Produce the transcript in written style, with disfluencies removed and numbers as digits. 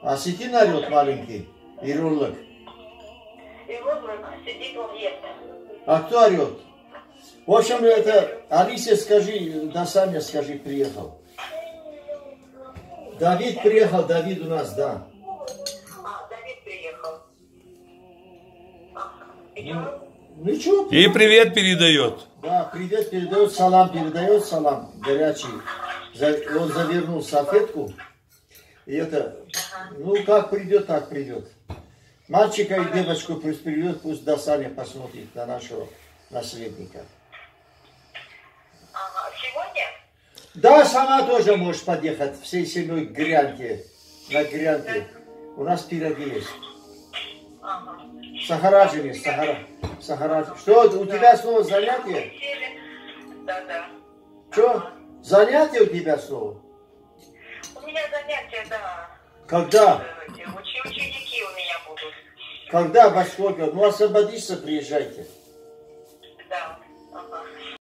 Осетин орет маленький? Ирлык. Ирлык сидит, он ест. А кто орет? В общем, это Алисе скажи, на Саня скажи, приехал. Давид приехал, Давид у нас, да. А, Давид приехал. Ничего. И привет передает. Да, привет передает, салам, горячий. Он завернул салфетку. И это, ну как придет, так придет. Мальчика и девочку пусть приведет, пусть до Саня посмотрит на нашего наследника. Ага, сегодня? Да, сама тоже можешь подъехать, всей семьей к Грянке, на Грянке. У нас пироги есть. Ага. Сахараджин есть, Сахараджин. Что, у тебя снова занятие? Да. Что, занятие у тебя снова? У меня занятия, да. Когда? Ученики у меня будут. Когда, во сколько? Ну, освободишься, приезжайте. Да.